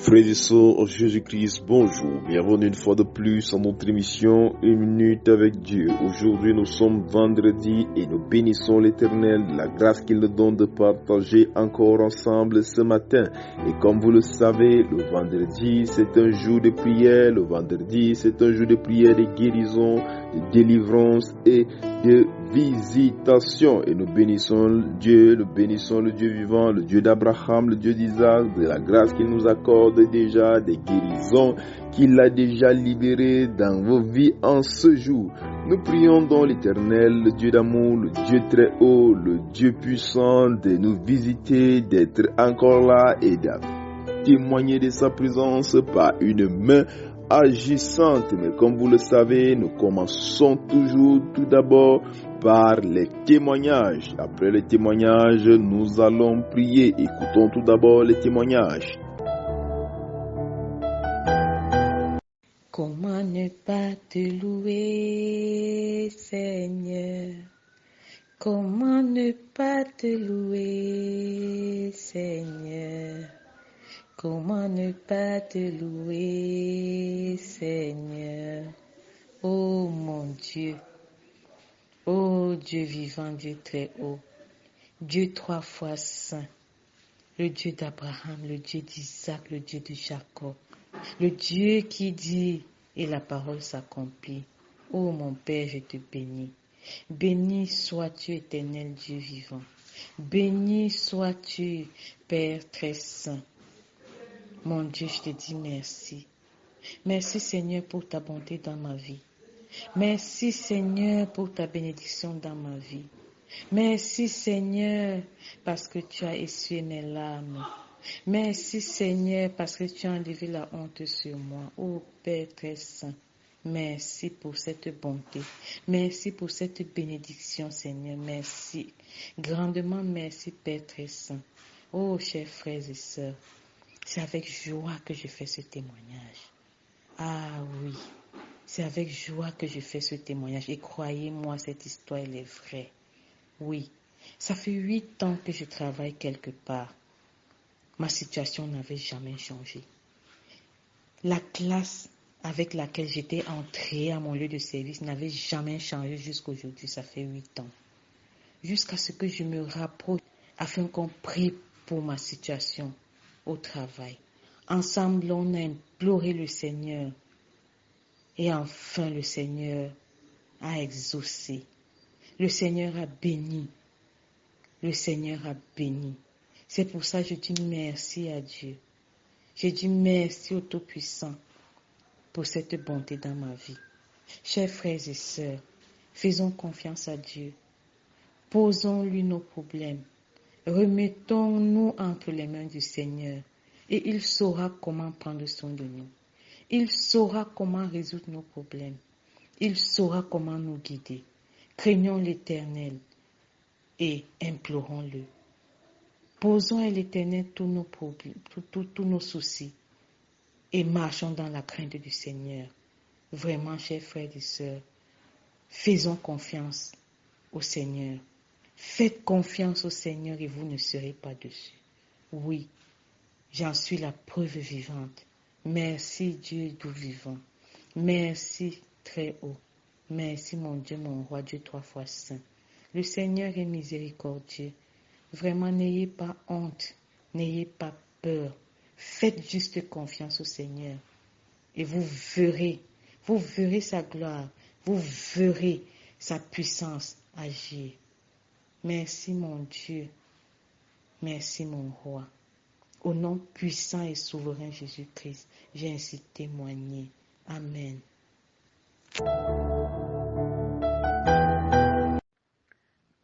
Frères et sœurs en Jésus-Christ, bonjour. Bienvenue une fois de plus à notre émission Une minute avec Dieu. Aujourd'hui, nous sommes vendredi et nous bénissons l'Éternel de la grâce qu'il nous donne de partager encore ensemble ce matin. Et comme vous le savez, le vendredi, c'est un jour de prière. Le vendredi, c'est un jour de prière, de guérison, de délivrance et de visitation. Et nous bénissons le Dieu vivant, le Dieu d'Abraham, le Dieu d'Isaac, de la grâce qu'il nous accorde déjà, des guérisons qu'il a déjà libérées dans vos vies en ce jour. Nous prions donc l'Éternel, le Dieu d'amour, le Dieu très haut, le Dieu puissant, de nous visiter, d'être encore là et de témoigner de sa présence par une main agissante. Mais comme vous le savez, nous commençons toujours tout d'abord par les témoignages. Après les témoignages, nous allons prier. Écoutons tout d'abord les témoignages. Comment ne pas te louer, Seigneur? Comment ne pas te louer, Seigneur? Comment ne pas te louer, Seigneur? Oh mon Dieu, oh Dieu vivant, Dieu très haut, Dieu trois fois saint, le Dieu d'Abraham, le Dieu d'Isaac, le Dieu de Jacob, le Dieu qui dit et la parole s'accomplit. Oh mon Père, je te bénis. Béni sois-tu, éternel Dieu vivant. Béni sois-tu, Père très saint. Mon Dieu, je te dis merci. Merci Seigneur pour ta bonté dans ma vie. Merci Seigneur pour ta bénédiction dans ma vie. Merci Seigneur parce que tu as essuyé mes larmes. Merci Seigneur parce que tu as enlevé la honte sur moi. Oh Père très saint, merci pour cette bonté. Merci pour cette bénédiction Seigneur. Merci. Grandement merci Père très saint. Oh chers frères et sœurs, c'est avec joie que je fais ce témoignage. Ah oui, c'est avec joie que je fais ce témoignage. Et croyez-moi, cette histoire elle est vraie. Oui, ça fait 8 ans que je travaille quelque part. Ma situation n'avait jamais changé. La classe avec laquelle j'étais entrée à mon lieu de service n'avait jamais changé jusqu'à aujourd'hui. Ça fait 8 ans. Jusqu'à ce que je me rapproche afin qu'on prie pour ma situation au travail. Ensemble, on a imploré le Seigneur. Et enfin, le Seigneur a exaucé. Le Seigneur a béni. Le Seigneur a béni. C'est pour ça que je dis merci à Dieu. Je dis merci au Tout-Puissant pour cette bonté dans ma vie. Chers frères et sœurs, faisons confiance à Dieu. Posons-lui nos problèmes. Remettons-nous entre les mains du Seigneur et il saura comment prendre soin de nous. Il saura comment résoudre nos problèmes. Il saura comment nous guider. Craignons l'Éternel et implorons-le. Posons à l'Éternel tous nos problèmes, tous nos soucis et marchons dans la crainte du Seigneur. Vraiment, chers frères et sœurs, faisons confiance au Seigneur. Faites confiance au Seigneur et vous ne serez pas déçus. Oui, j'en suis la preuve vivante. Merci Dieu tout vivant. Merci très haut. Merci mon Dieu, mon roi, Dieu trois fois saint. Le Seigneur est miséricordieux. Vraiment, n'ayez pas honte, n'ayez pas peur. Faites juste confiance au Seigneur et vous verrez sa gloire, vous verrez sa puissance agir. Merci mon Dieu, merci mon roi. Au nom puissant et souverain Jésus-Christ, j'ai ainsi témoigné. Amen.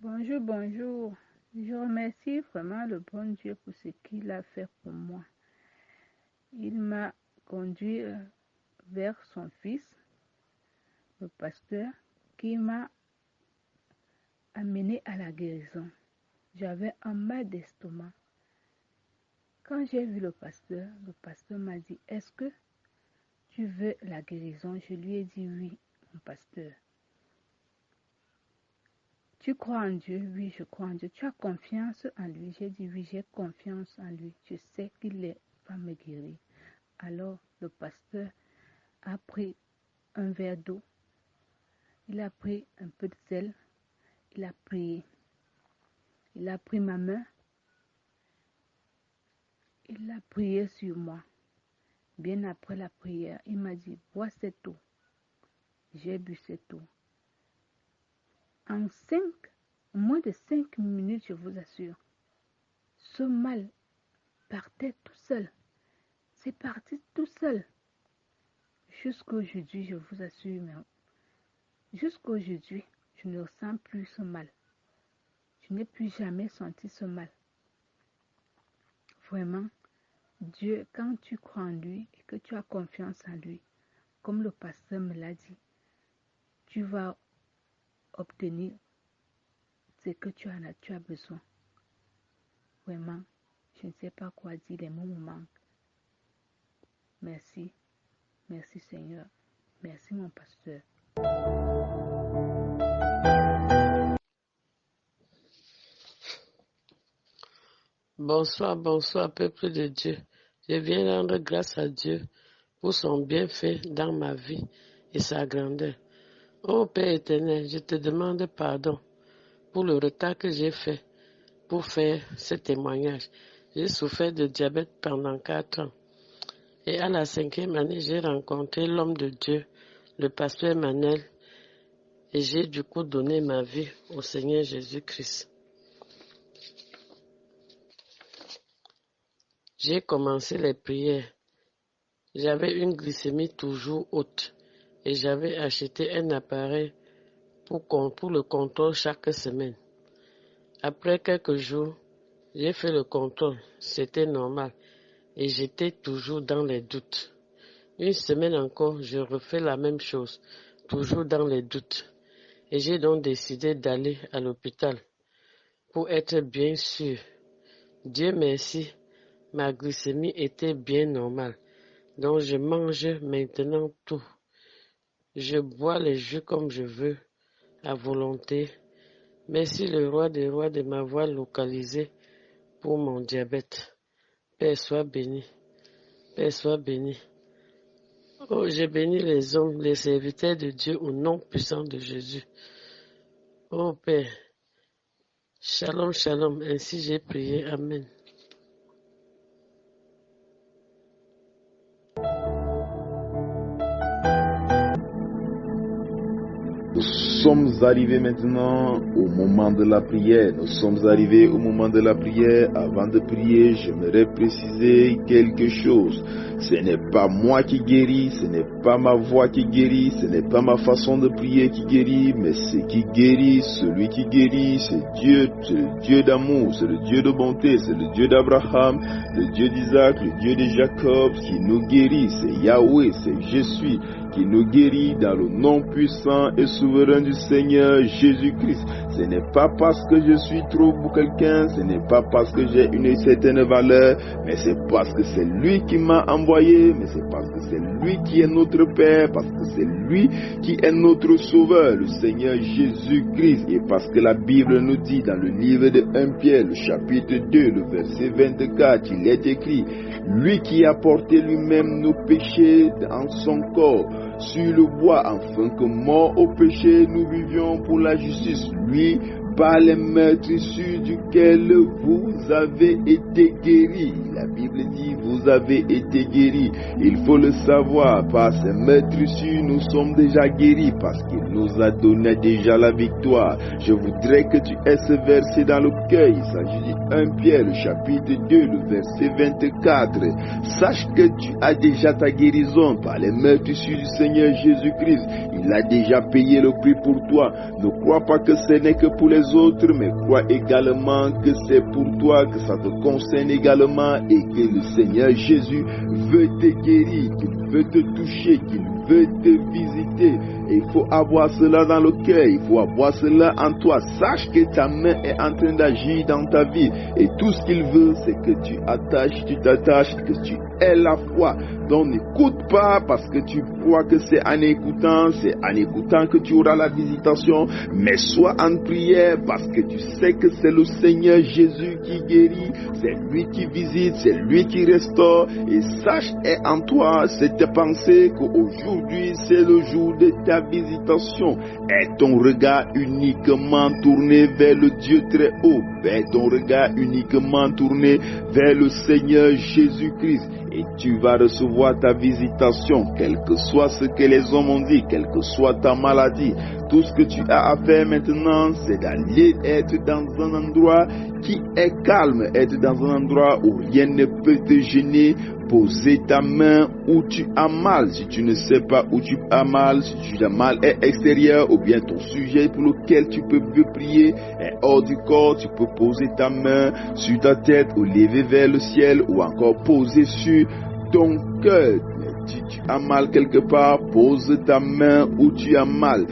Bonjour, bonjour. Je remercie vraiment le bon Dieu pour ce qu'il a fait pour moi. Il m'a conduit vers son fils, le pasteur, qui m'a amené à la guérison. J'avais un mal d'estomac. Quand j'ai vu le pasteur m'a dit, est-ce que tu veux la guérison? Je lui ai dit oui, mon pasteur. Tu crois en Dieu? Oui, je crois en Dieu. Tu as confiance en lui? J'ai dit oui, j'ai confiance en lui. Je sais qu'il va me guérir. Alors le pasteur a pris un verre d'eau, il a pris un peu de sel, il a prié. Il a pris ma main, il a prié sur moi. Bien après la prière, il m'a dit, bois cette eau. J'ai bu cette eau. En moins de 5 minutes, je vous assure, ce mal partait tout seul. C'est parti tout seul. Jusqu'aujourd'hui, je vous assure, jusqu'aujourd'hui, je ne ressens plus ce mal. Je n'ai plus jamais senti ce mal. Vraiment, Dieu, quand tu crois en lui et que tu as confiance en lui, comme le pasteur me l'a dit, tu vas obtenir ce que tu as besoin. Vraiment, je ne sais pas quoi dire, les mots me manquent. Merci, merci Seigneur, merci mon pasteur. Bonsoir, bonsoir, peuple de Dieu. Je viens rendre grâce à Dieu pour son bienfait dans ma vie et sa grandeur. Ô Père éternel, je te demande pardon pour le retard que j'ai fait pour faire ce témoignage. J'ai souffert de diabète pendant 4 ans. Et à la 5e année, j'ai rencontré l'homme de Dieu, le pasteur Emmanuel, et j'ai du coup donné ma vie au Seigneur Jésus-Christ. J'ai commencé les prières. J'avais une glycémie toujours haute et j'avais acheté un appareil pour le contrôle chaque semaine. Après quelques jours, j'ai fait le contrôle. C'était normal et j'étais toujours dans les doutes. Une semaine encore, je refais la même chose, toujours dans les doutes. Et j'ai donc décidé d'aller à l'hôpital pour être bien sûr. Dieu merci, ma glycémie était bien normale. Donc je mange maintenant tout. Je bois les jus comme je veux, à volonté. Merci le roi des rois de m'avoir localisé pour mon diabète. Père soit béni. Père soit béni. Oh, je bénis les hommes, les serviteurs de Dieu au nom puissant de Jésus. Oh Père, shalom, shalom, ainsi j'ai prié, amen. Nous sommes arrivés maintenant au moment de la prière. Nous sommes arrivés au moment de la prière. Avant de prier, j'aimerais préciser quelque chose. Ce n'est pas moi qui guéris, ce n'est pas ma voix qui guérit, ce n'est pas ma façon de prier qui guérit, mais ce qui guérit, celui qui guérit, c'est le Dieu d'amour, c'est le Dieu de bonté, c'est le Dieu d'Abraham, le Dieu d'Isaac, le Dieu de Jacob qui nous guérit, c'est Yahweh, c'est je suis qui nous guérit dans le nom puissant et souverain du Seigneur Jésus-Christ. Ce n'est pas parce que je suis trop pour quelqu'un, ce n'est pas parce que j'ai une certaine valeur, mais c'est parce que c'est lui qui m'a envoyé, mais c'est parce que c'est lui qui est notre Père, parce que c'est lui qui est notre Sauveur, le Seigneur Jésus-Christ. Et parce que la Bible nous dit dans le livre de 1 Pierre, le chapitre 2, le verset 24, il est écrit, lui qui a porté lui-même nos péchés en son corps, sur le bois, afin que mort au péché, nous vivions pour la justice. Lui, par les meurtrissures duquel vous avez été guéris. La Bible dit, vous avez été guéris. Il faut le savoir, par ces meurtrissures, nous sommes déjà guéris, parce qu'il nous a donné déjà la victoire. Je voudrais que tu aies ce verset dans le cœur. Il s'agit de 1 Pierre, le chapitre 2, le verset 24. Sache que tu as déjà ta guérison par les meurtrissures du Seigneur Jésus-Christ. Il a déjà payé le prix pour toi. Ne crois pas que ce n'est que pour les autres, mais crois également que c'est pour toi, que ça te concerne également et que le Seigneur Jésus veut te guérir, qu'il veut te toucher, qu'il veut te visiter. Et il faut avoir cela dans le cœur, il faut avoir cela en toi. Sache que ta main est en train d'agir dans ta vie. Et tout ce qu'il veut, c'est que tu t'attaches, que tu aies la foi. Donc n'écoute pas parce que tu crois que c'est en écoutant que tu auras la visitation. Mais sois en prière parce que tu sais que c'est le Seigneur Jésus qui guérit. C'est lui qui visite, c'est lui qui restaure. Et sache, est en toi cette pensée qu'aujourd'hui c'est le jour de ta visitation. Est ton regard uniquement tourné vers le Dieu très haut. Est ton regard uniquement tourné vers le Seigneur Jésus-Christ. Et tu vas recevoir ta visitation, quel que soit ce que les hommes ont dit, quelle que soit ta maladie. Tout ce que tu as à faire maintenant, c'est d'aller être dans un endroit qui est calme, être dans un endroit où rien ne peut te gêner. Poser ta main où tu as mal. Si tu ne sais pas où tu as mal, si tu as mal est extérieur ou bien ton sujet pour lequel tu peux prier est hors du corps, tu peux poser ta main sur ta tête ou lever vers le ciel ou encore poser sur ton cœur. Si tu as mal quelque part, pose ta main où tu as mal.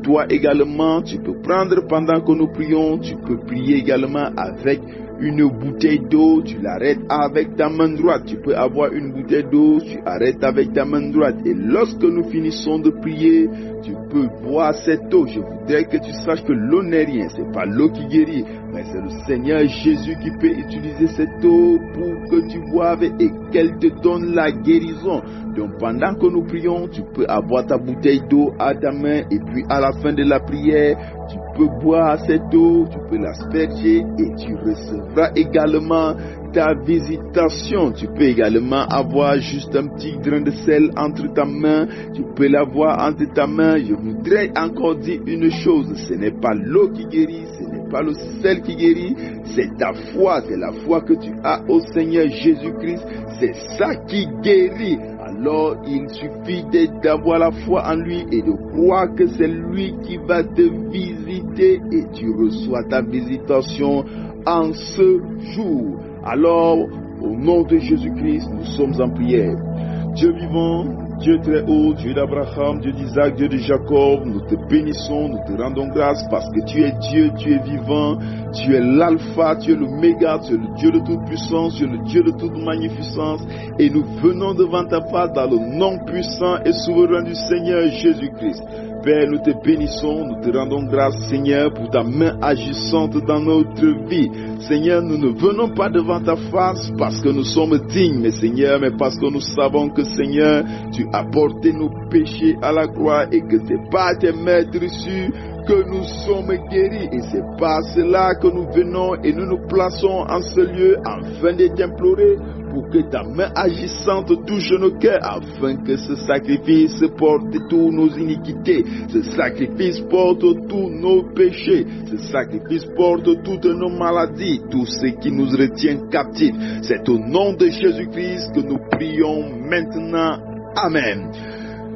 Toi également, tu peux prendre pendant que nous prions, tu peux prier également avec une bouteille d'eau, tu l'arrêtes avec ta main droite. Tu peux avoir une bouteille d'eau, tu arrêtes avec ta main droite. Et lorsque nous finissons de prier, tu peux boire cette eau. Je voudrais que tu saches que l'eau n'est rien, c'est pas l'eau qui guérit, mais c'est le Seigneur Jésus qui peut utiliser cette eau pour que tu boives et qu'elle te donne la guérison. Donc pendant que nous prions, tu peux avoir ta bouteille d'eau à ta main et puis à la fin de la prière, tu peux boire cette eau, tu peux l'asperger et tu recevras également ta visitation. Tu peux également avoir juste un petit grain de sel entre ta main. Tu peux l'avoir entre ta main. Je voudrais encore dire une chose. Ce n'est pas l'eau qui guérit, ce n'est pas le sel qui guérit. C'est ta foi, c'est la foi que tu as au Seigneur Jésus-Christ. C'est ça qui guérit. Alors il suffit d'avoir la foi en lui et de croire que c'est lui qui va te visiter et tu reçois ta visitation en ce jour. Alors, au nom de Jésus-Christ, nous sommes en prière. Dieu vivant, Dieu très haut, Dieu d'Abraham, Dieu d'Isaac, Dieu de Jacob, nous te bénissons, nous te rendons grâce parce que tu es Dieu, tu es vivant, tu es l'alpha, tu es l'oméga, tu es le Dieu de toute puissance, tu es le Dieu de toute magnificence et nous venons devant ta face dans le nom puissant et souverain du Seigneur Jésus-Christ. Père, nous te bénissons, nous te rendons grâce, Seigneur, pour ta main agissante dans notre vie. Seigneur, nous ne venons pas devant ta face parce que nous sommes dignes, mais Seigneur, mais parce que nous savons que, Seigneur, tu as porté nos péchés à la croix et que c'est par tes mains reçues que nous sommes guéris. Et c'est par cela que nous venons et nous nous plaçons en ce lieu afin de t'implorer pour que ta main agissante touche nos cœurs, afin que ce sacrifice porte tous nos iniquités, ce sacrifice porte tous nos péchés, ce sacrifice porte toutes nos maladies, tout ce qui nous retient captifs. C'est au nom de Jésus-Christ que nous prions maintenant. Amen.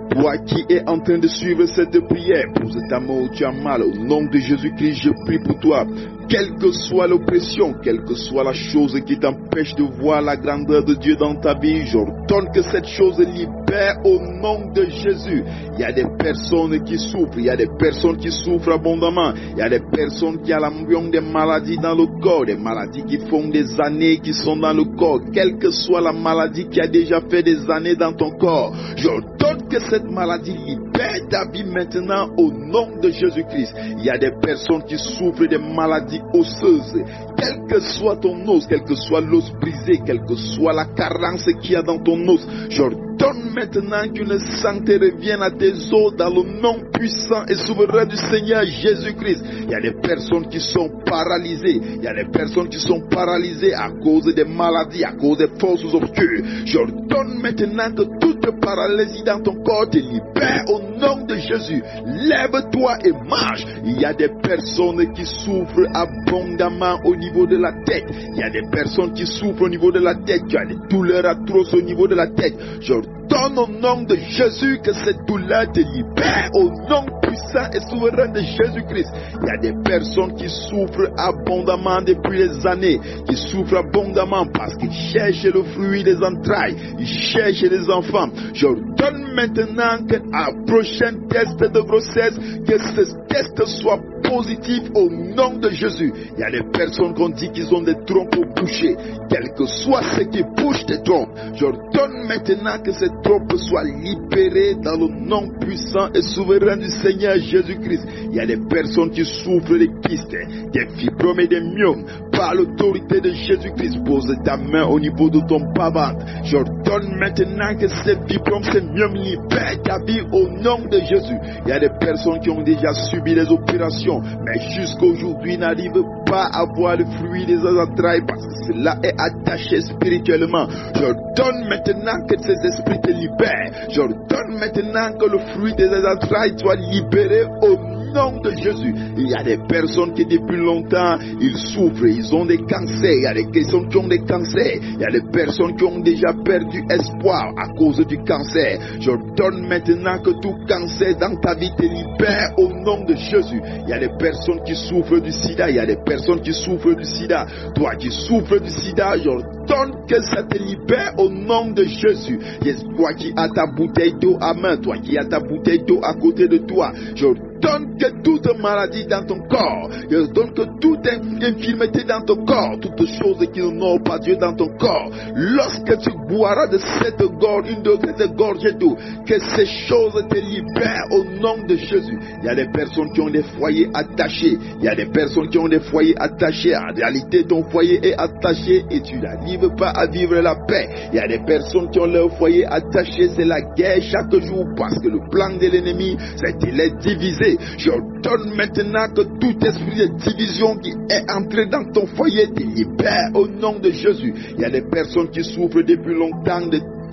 Toi qui es en train de suivre cette prière, pose ta main où tu as mal. Au nom de Jésus-Christ, je prie pour toi. Quelle que soit l'oppression, quelle que soit la chose qui t'empêche de voir la grandeur de Dieu dans ta vie, j'ordonne que cette chose libère au nom de Jésus. Il y a des personnes qui souffrent, il y a des personnes qui souffrent abondamment, il y a des personnes qui ont des maladies dans le corps, des maladies qui font des années qui sont dans le corps. Quelle que soit la maladie qui a déjà fait des années dans ton corps, j'ordonne que cette maladie libère ta vie maintenant au nom de Jésus-Christ. Il y a des personnes qui souffrent de maladies osseuses. Quel que soit ton os, quel que soit l'os brisé, quelle que soit la carence qu'il y a dans ton os, j'ordonne maintenant qu'une santé revienne à tes os dans le nom puissant et souverain du Seigneur Jésus-Christ. Il y a des personnes qui sont paralysées. Il y a des personnes qui sont paralysées à cause des maladies, à cause des forces obscures. J'ordonne maintenant que toute paralysie dans ton corps te libère au nom de Jésus. Lève-toi et marche. Il y a des personnes qui souffrent abondamment au niveau de la tête. Il y a des personnes qui souffrent au niveau de la tête. Tu as des douleurs atroces au niveau de la tête. J'ordonne au nom de Jésus que cette douleur te libère au nom puissant et souverain de Jésus-Christ. Il y a des personnes qui souffrent abondamment depuis des années, qui souffrent abondamment parce qu'ils cherchent le fruit des entrailles, ils cherchent des enfants. J'ordonne maintenant qu'à prochain test de grossesse, que ce test soit positif au nom de Jésus. Il y a des personnes qui ont dit qu'ils ont des trompes bouchées. Quel que soit ce qui bouge tes trompes, j'ordonne maintenant que ces trompes soient libérées dans le nom puissant et souverain du Seigneur Jésus-Christ. Il y a des personnes qui souffrent des kystes, des fibromes et des myomes. Par l'autorité de Jésus-Christ, pose ta main au niveau de ton bas-ventre. J'ordonne maintenant que ces fibromes, ces myomes libèrent ta vie au nom de Jésus. Il y a des personnes qui ont déjà subi des opérations, mais jusqu'à aujourd'hui n'arrivent pas à voir le fruit des entrailles parce que cela est attaché spirituellement. J'ordonne maintenant que ces esprits te libèrent. J'ordonne maintenant que le fruit des entrailles soit libéré au nom de Jésus. Il y a des personnes qui depuis longtemps ils souffrent, ils ont des cancers. Il y a des personnes qui ont des cancers. Il y a des personnes qui ont déjà perdu espoir à cause du cancer. J'ordonne maintenant que tout cancer dans ta vie te libère au nom de Jésus. Il y a des personnes qui souffrent du sida. Il y a des personnes qui souffrent du sida. Toi qui souffres du sida, j'ordonne que ça te libère au nom de Jésus. Yes, toi qui as ta bouteille d'eau à main, toi qui as ta bouteille d'eau à côté de toi, j'ordonne que toute maladie dans ton corps, j'ordonne que toute infirmité dans ton corps, toutes choses qui n'honorent pas Dieu dans ton corps, lorsque tu boiras de cette gorge, une de cette gorgées d'eau, que ces choses te libèrent au nom de Jésus. Il y a des personnes qui ont des foyers attachés. Il y a des personnes qui ont des foyers attachés. En réalité, ton foyer est attaché et tu n'arrives pas à vivre la paix. Il y a des personnes qui ont leur foyer attaché. C'est la guerre chaque jour parce que le plan de l'ennemi, c'est de les diviser. J'ordonne maintenant que tout esprit de division qui est entré dans ton foyer te libère au nom de Jésus. Il y a des personnes qui souffrent depuis longtemps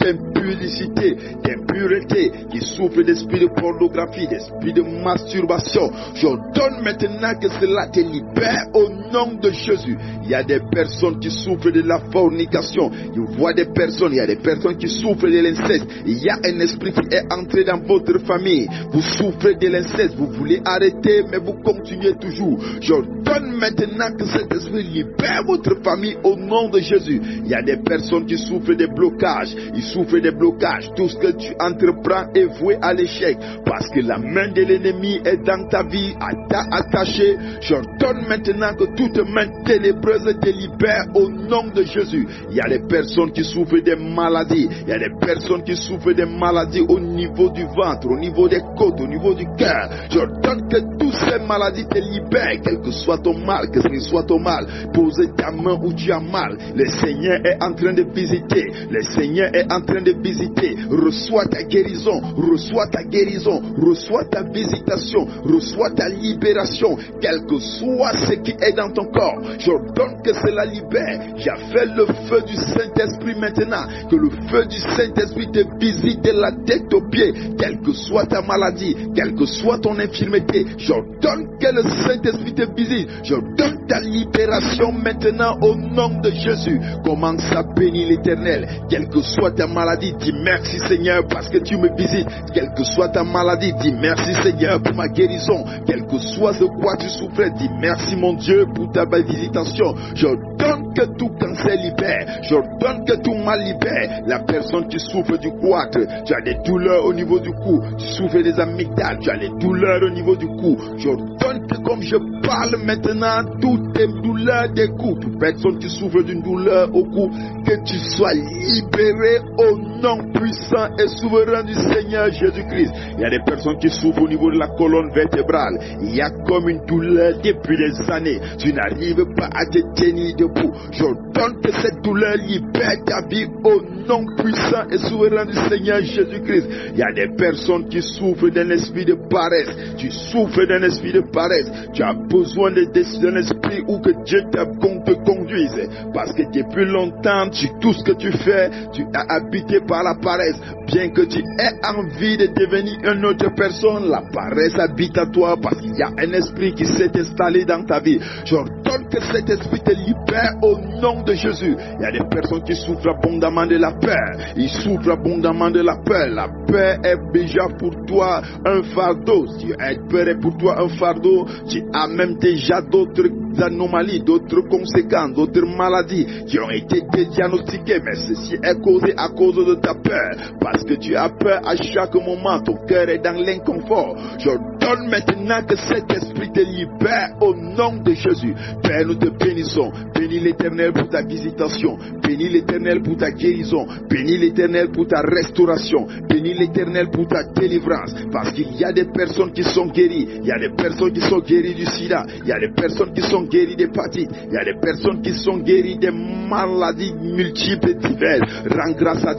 d'impudicité, d'impureté, qui souffrent d'esprit de pornographie, d'esprit de masturbation. J'ordonne maintenant que cela te libère au nom de Jésus. Il y a des personnes qui souffrent de la fornication. Il y a des personnes qui souffrent de l'inceste. Il y a un esprit qui est entré dans votre famille. Vous souffrez de l'inceste, vous voulez arrêter, mais vous continuez toujours. J'ordonne maintenant que cet esprit libère votre famille au nom de Jésus. Il y a des personnes qui souffrent de blocages. Ils souffrent des blocages. Tout ce que tu entreprends est voué à l'échec parce que la main de l'ennemi est dans ta vie, t'a attaché. J'ordonne maintenant que toute main ténébreuse te libère au nom de Jésus. Il y a des personnes qui souffrent des maladies. Il y a des personnes qui souffrent des maladies au niveau du ventre, au niveau des côtes, au niveau du cœur. J'ordonne que toutes ces maladies te libèrent, quel que soit ton mal, que ce soit ton mal. Pose ta main où tu as mal. Le Seigneur est en train de visiter. Le Seigneur est en train de visiter. Reçois ta guérison, reçois ta guérison, reçois ta visitation, reçois ta libération, quel que soit ce qui est dans ton corps. J'ordonne que cela libère. J'appelle le feu du Saint-Esprit maintenant, que le feu du Saint-Esprit te visite de la tête aux pieds, quelle que soit ta maladie, quelle que soit ton infirmité. J'ordonne que le Saint-Esprit te visite. J'ordonne ta libération maintenant au nom de Jésus. Commence à bénir l'Éternel. Quelle que soit ta maladie, dis merci Seigneur parce que tu me visites. Quelle que soit ta maladie, dis merci Seigneur pour ma guérison. Quel que soit ce quoi tu souffrais, dis merci mon Dieu pour ta visitation. J'ordonne que tout cancer libère. J'ordonne que tout mal libère. La personne qui souffre du goitre, tu as des douleurs au niveau du cou. Tu souffres des amygdales, tu as des douleurs au niveau du cou. J'ordonne que comme je parle maintenant, toutes tes douleurs des coups, toute personne qui souffre d'une douleur au cou, que tu sois libéré au nom puissant et souverain du Seigneur Jésus-Christ. Il y a des personnes qui souffrent au niveau de la colonne vertébrale. Il y a comme une douleur depuis des années. Tu n'arrives pas à te tenir debout. J'ordonne que cette douleur libère ta vie au nom puissant et souverain du Seigneur Jésus-Christ. Il y a des personnes qui souffrent d'un esprit de paresse. Tu souffres d'un esprit de paresse. Tu as besoin d'un esprit où que Dieu te conduise. Parce que depuis longtemps, tout ce que tu fais, tu as habité par la paresse. Bien que tu aies envie de devenir une autre personne, la paresse habite à toi parce qu'il y a un esprit qui s'est installé dans ta vie. J'ordonne que cet esprit te libère au nom de Jésus. Il y a des personnes qui souffrent abondamment de la peur. Ils souffrent abondamment de la peur. La peur est déjà pour toi un fardeau. Si la peur est pour toi un fardeau, tu as même déjà d'autres anomalies, d'autres conséquences, d'autres maladies qui ont été diagnostiquées, mais ceci est causé à cause de ta peur, parce que tu as peur à chaque moment, ton cœur est dans l'inconfort. J'ordonne maintenant que cet esprit te libère au nom de Jésus. Père, nous te bénissons. Bénis l'Éternel pour ta visitation, bénis l'Éternel pour ta guérison, bénis l'Éternel pour ta restauration, bénis l'Éternel pour ta délivrance, parce qu'il y a des personnes qui sont guéries, il y a des personnes qui sont guéries du sida, il y a des personnes qui sont guéries d'hépatite, il y a des personnes qui sont guéries des maladies multiples et diverses. Rends grâce à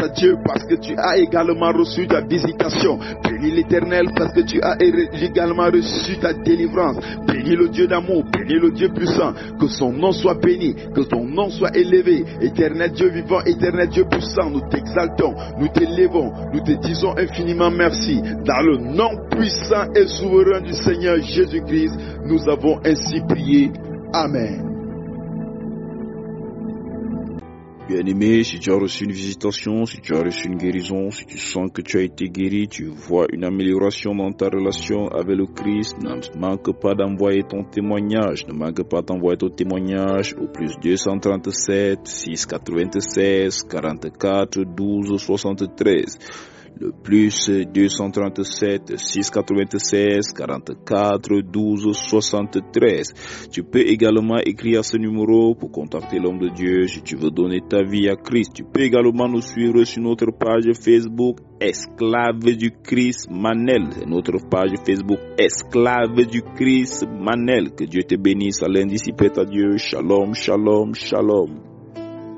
Dieu parce que tu as également reçu ta visitation. Bénis l'Éternel parce que tu as également reçu ta délivrance. Bénis le Dieu d'amour, bénis le Dieu puissant, que son nom soit béni, que ton nom soit élevé. Éternel Dieu vivant, éternel Dieu puissant, nous t'exaltons, nous t'élevons, nous te disons infiniment merci. Dans le nom puissant et souverain du Seigneur Jésus-Christ, nous avons ainsi prié. Amen. Bien-aimé, si tu as reçu une visitation, si tu as reçu une guérison, si tu sens que tu as été guéri, tu vois une amélioration dans ta relation avec le Christ, ne manque pas d'envoyer ton témoignage. Ne manque pas d'envoyer ton témoignage au plus 237 696 44 12 73. Le plus 237 696 44 12 73. Tu peux également écrire à ce numéro pour contacter l'homme de Dieu si tu veux donner ta vie à Christ. Tu peux également nous suivre sur notre page Facebook Esclave du Christ Manel. C'est notre page Facebook Esclave du Christ Manel. Que Dieu te bénisse à lundi si près à Dieu. Shalom, shalom, shalom.